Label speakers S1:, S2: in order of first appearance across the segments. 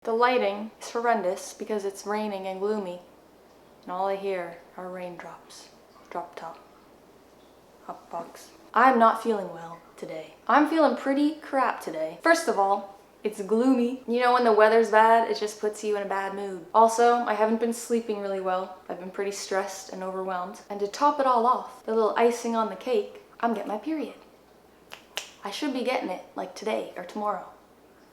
S1: The lighting is horrendous because it's raining and gloomy, and all I hear are raindrops. Drop top. Hot box. I'm not feeling well today. I'm feeling pretty crap today. First of all, it's gloomy. You know when the weather's bad, it just puts you in a bad mood. Also, I haven't been sleeping really well. I've been pretty stressed and overwhelmed. And to top it all off, the little icing on the cake, I'm getting my period. I should be getting it like today or tomorrow,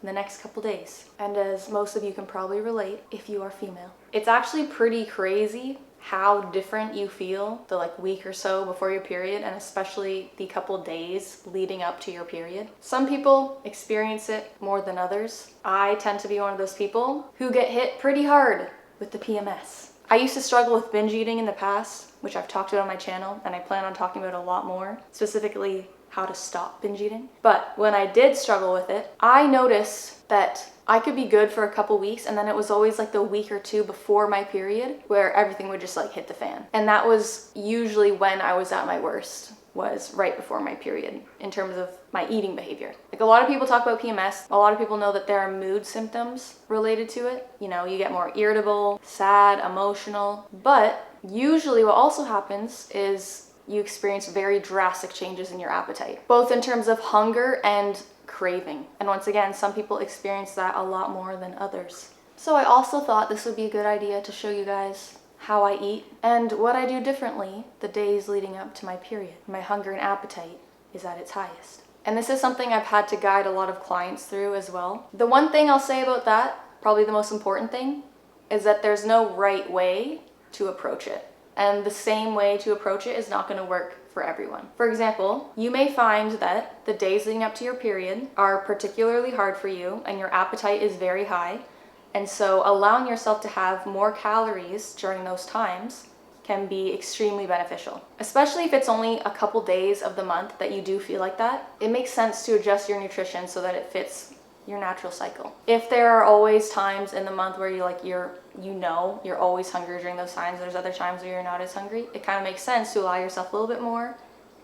S1: in the next couple days. And as most of you can probably relate, if you are female, it's actually pretty crazy how different you feel the week or so before your period, and especially the couple days leading up to your period. Some people experience it more than others. I tend to be one of those people who get hit pretty hard with the PMS. I used to struggle with binge eating in the past, which I've talked about on my channel, and I plan on talking about a lot more, specifically how to stop binge eating. But when I did struggle with it, I noticed that I could be good for a couple weeks, and then it was always the week or two before my period where everything would just hit the fan. And that was usually when I was at my worst, was right before my period in terms of my eating behavior. A lot of people talk about PMS. A lot of people know that there are mood symptoms related to it. You get more irritable, sad, emotional. But usually what also happens is you experience very drastic changes in your appetite, both in terms of hunger and craving. And once again, some people experience that a lot more than others. So I also thought this would be a good idea to show you guys how I eat and what I do differently the days leading up to my period. My hunger and appetite is at its highest. And this is something I've had to guide a lot of clients through as well. The one thing I'll say about that, probably the most important thing, is that there's no right way to approach it. And the same way to approach it is not going to work for everyone. For example, you may find that the days leading up to your period are particularly hard for you and your appetite is very high. And so allowing yourself to have more calories during those times can be extremely beneficial. Especially if it's only a couple days of the month that you do feel like that. It makes sense to adjust your nutrition so that it fits your natural cycle. If there are always times in the month where you're always hungry during those times, there's other times where you're not as hungry, it kind of makes sense to allow yourself a little bit more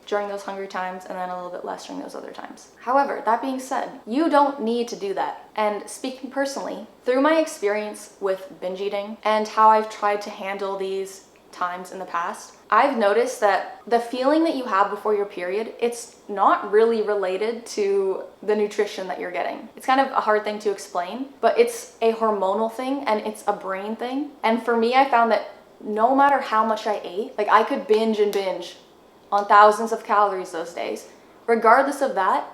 S1: during those hungry times and then a little bit less during those other times. However, that being said, you don't need to do that. And speaking personally, through my experience with binge eating and how I've tried to handle these times in the past, I've noticed that the feeling that you have before your period, it's not really related to the nutrition that you're getting. It's kind of a hard thing to explain, but it's a hormonal thing and it's a brain thing. And for me, I found that no matter how much I ate, I could binge and binge on thousands of calories those days. Regardless of that,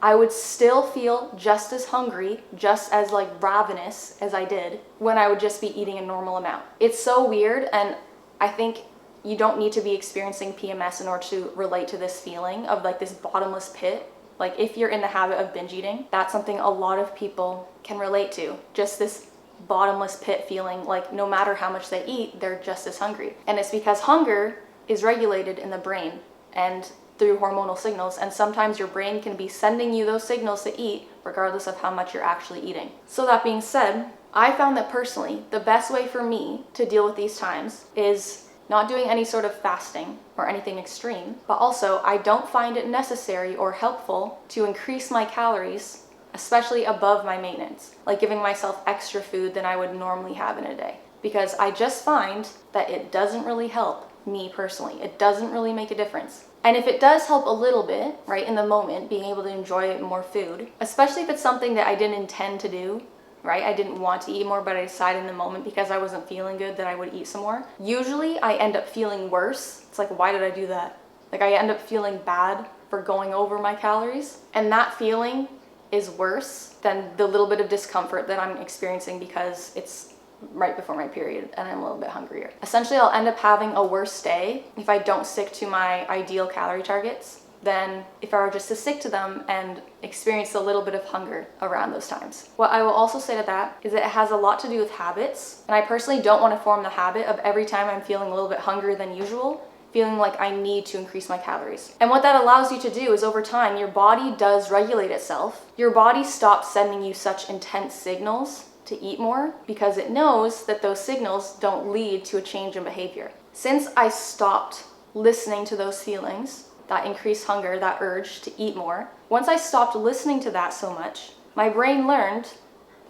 S1: I would still feel just as hungry, just as ravenous as I did when I would just be eating a normal amount. It's so weird, and I think you don't need to be experiencing PMS in order to relate to this feeling of this bottomless pit. If you're in the habit of binge eating, that's something a lot of people can relate to. Just this bottomless pit feeling, no matter how much they eat, they're just as hungry. And it's because hunger is regulated in the brain and through hormonal signals, and sometimes your brain can be sending you those signals to eat regardless of how much you're actually eating. So that being said, I found that personally, the best way for me to deal with these times is not doing any sort of fasting or anything extreme, but also I don't find it necessary or helpful to increase my calories, especially above my maintenance, giving myself extra food than I would normally have in a day. Because I just find that it doesn't really help me personally. It doesn't really make a difference. And if it does help a little bit, right, in the moment, being able to enjoy more food, especially if it's something that I didn't intend to do, right? I didn't want to eat more, but I decided in the moment because I wasn't feeling good that I would eat some more. Usually I end up feeling worse. It's why did I do that? I end up feeling bad for going over my calories. And that feeling is worse than the little bit of discomfort that I'm experiencing because it's right before my period and I'm a little bit hungrier. Essentially, I'll end up having a worse day if I don't stick to my ideal calorie targets than if I were just to stick to them and experience a little bit of hunger around those times. What I will also say to that is that it has a lot to do with habits. And I personally don't want to form the habit of every time I'm feeling a little bit hungrier than usual, feeling like I need to increase my calories. And what that allows you to do is over time, your body does regulate itself. Your body stops sending you such intense signals to eat more because it knows that those signals don't lead to a change in behavior. Since I stopped listening to those feelings, that increased hunger, that urge to eat more, once I stopped listening to that so much, my brain learned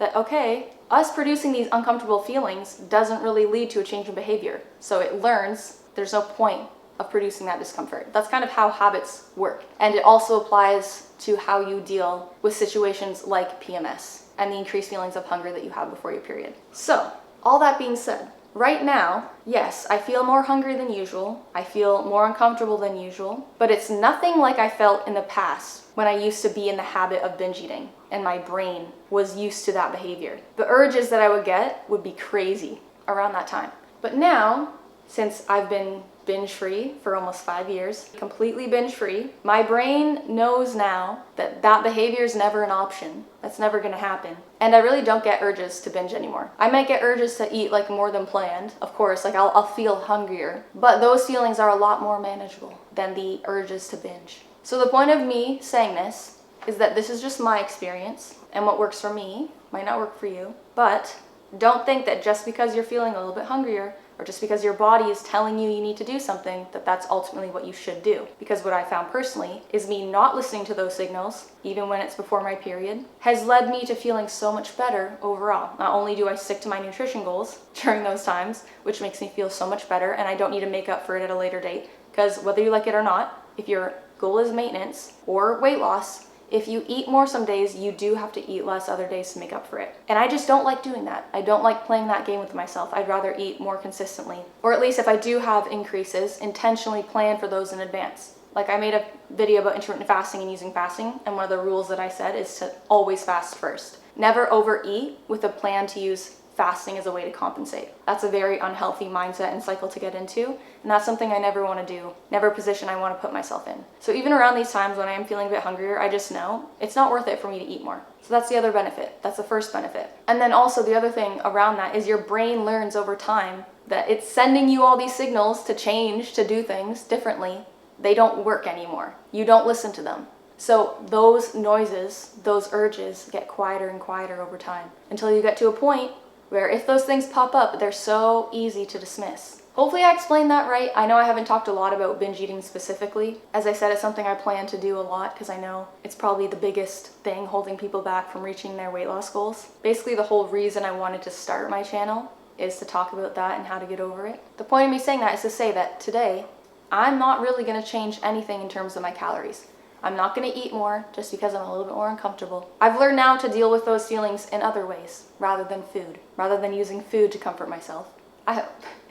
S1: that, okay, us producing these uncomfortable feelings doesn't really lead to a change in behavior. So it learns there's no point of producing that discomfort. That's kind of how habits work. And it also applies to how you deal with situations like PMS and the increased feelings of hunger that you have before your period. So, all that being said, right now, yes, I feel more hungry than usual. I feel more uncomfortable than usual, but it's nothing like I felt in the past when I used to be in the habit of binge eating and my brain was used to that behavior. The urges that I would get would be crazy around that time. But now, since I've been binge-free for almost 5 years, completely binge-free, my brain knows now that that behavior is never an option. That's never gonna happen. And I really don't get urges to binge anymore. I might get urges to eat like more than planned. Of course, like I'll feel hungrier, but those feelings are a lot more manageable than the urges to binge. So the point of me saying this is that this is just my experience, and what works for me might not work for you, but don't think that just because you're feeling a little bit hungrier or just because your body is telling you you need to do something, that that's ultimately what you should do. Because what I found personally is me not listening to those signals, even when it's before my period, has led me to feeling so much better overall. Not only do I stick to my nutrition goals during those times, which makes me feel so much better, and I don't need to make up for it at a later date, because whether you like it or not, if your goal is maintenance or weight loss, if you eat more some days, you do have to eat less other days to make up for it. And I just don't like doing that. I don't like playing that game with myself. I'd rather eat more consistently. Or at least if I do have increases, intentionally plan for those in advance. Like I made a video about intermittent fasting and using fasting, and one of the rules that I said is to always fast first. Never overeat with a plan to use fasting as a way to compensate. That's a very unhealthy mindset and cycle to get into, and that's something I never want to do, never a position I want to put myself in. So even around these times when I am feeling a bit hungrier, I just know it's not worth it for me to eat more. So that's the other benefit. That's the first benefit. And then also the other thing around that is your brain learns over time that it's sending you all these signals to change, to do things differently. They don't work anymore. You don't listen to them. So those noises, those urges get quieter and quieter over time until you get to a point where if those things pop up, they're so easy to dismiss. Hopefully I explained that right. I know I haven't talked a lot about binge eating specifically. As I said, it's something I plan to do a lot because I know it's probably the biggest thing holding people back from reaching their weight loss goals. Basically, the whole reason I wanted to start my channel is to talk about that and how to get over it. The point of me saying that is to say that today, I'm not really gonna change anything in terms of my calories. I'm not going to eat more just because I'm a little bit more uncomfortable. I've learned now to deal with those feelings in other ways rather than food, rather than using food to comfort myself.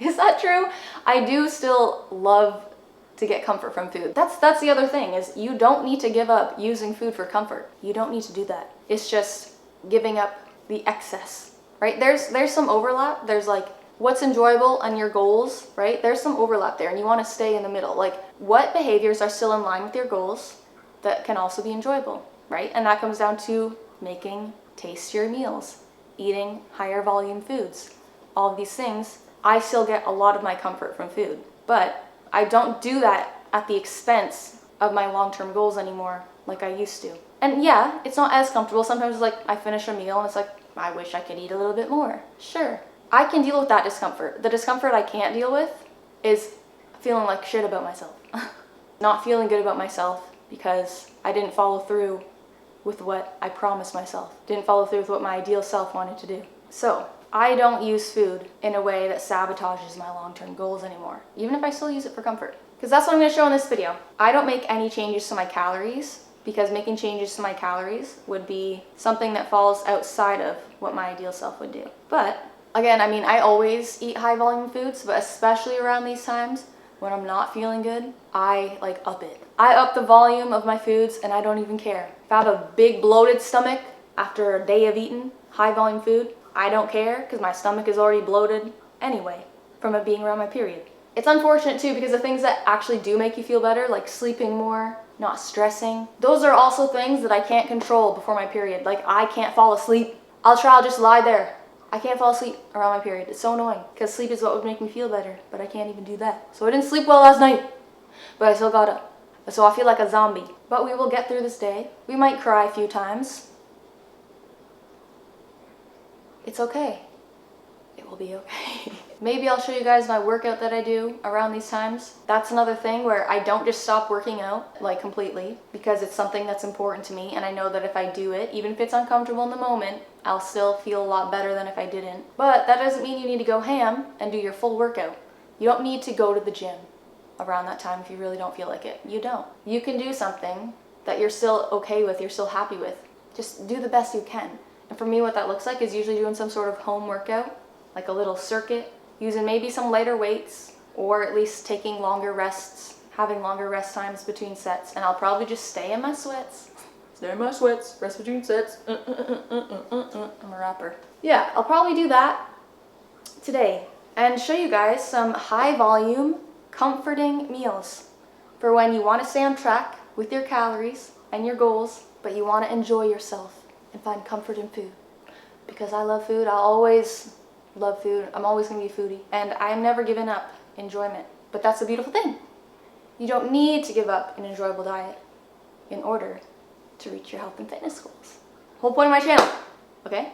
S1: Is that true? I do still love to get comfort from food. That's the other thing, is you don't need to give up using food for comfort. You don't need to do that. It's just giving up the excess, right? There's some overlap. There's like what's enjoyable and your goals, right? There's some overlap there, and you want to stay in the middle. Like what behaviors are still in line with your goals that can also be enjoyable, right? And that comes down to making tastier meals, eating higher volume foods. All of these things, I still get a lot of my comfort from food, but I don't do that at the expense of my long-term goals anymore like I used to. And yeah, it's not as comfortable. Sometimes it's like I finish a meal and it's like, I wish I could eat a little bit more. Sure, I can deal with that discomfort. The discomfort I can't deal with is feeling like shit about myself. Not feeling good about myself because I didn't follow through with what I promised myself. Didn't follow through with what my ideal self wanted to do. So I don't use food in a way that sabotages my long-term goals anymore, even if I still use it for comfort. Because that's what I'm going to show in this video. I don't make any changes to my calories because making changes to my calories would be something that falls outside of what my ideal self would do. But again, I mean, I always eat high volume foods, but especially around these times, when I'm not feeling good, I like up it. I up the volume of my foods and I don't even care. If I have a big bloated stomach after a day of eating high volume food, I don't care because my stomach is already bloated anyway from it being around my period. It's unfortunate too because the things that actually do make you feel better, like sleeping more, not stressing, those are also things that I can't control before my period. Like I can't fall asleep. I'll just lie there. I can't fall asleep around my period. It's so annoying because sleep is what would make me feel better, but I can't even do that. So I didn't sleep well last night, but I still got up. So I feel like a zombie. But we will get through this day. We might cry a few times. It's okay. It will be okay. Maybe I'll show you guys my workout that I do around these times. That's another thing where I don't just stop working out, like completely, because it's something that's important to me, and I know that if I do it, even if it's uncomfortable in the moment, I'll still feel a lot better than if I didn't. But that doesn't mean you need to go ham and do your full workout. You don't need to go to the gym around that time if you really don't feel like it. You don't. You can do something that you're still okay with, you're still happy with. Just do the best you can. And for me, what that looks like is usually doing some sort of home workout, like a little circuit, using maybe some lighter weights, or at least taking longer rests, having longer rest times between sets. And I'll probably just stay in my sweats. Stay in my sweats, rest between sets. I'm a rapper. Yeah, I'll probably do that today and show you guys some high volume, comforting meals for when you want to stay on track with your calories and your goals, but you want to enjoy yourself and find comfort in food. Because I love food, I'll always love food. I'm always going to be a foodie, and I'm never giving up enjoyment. But that's the beautiful thing. You don't need to give up an enjoyable diet in order to reach your health and fitness goals. Whole point of my channel, okay?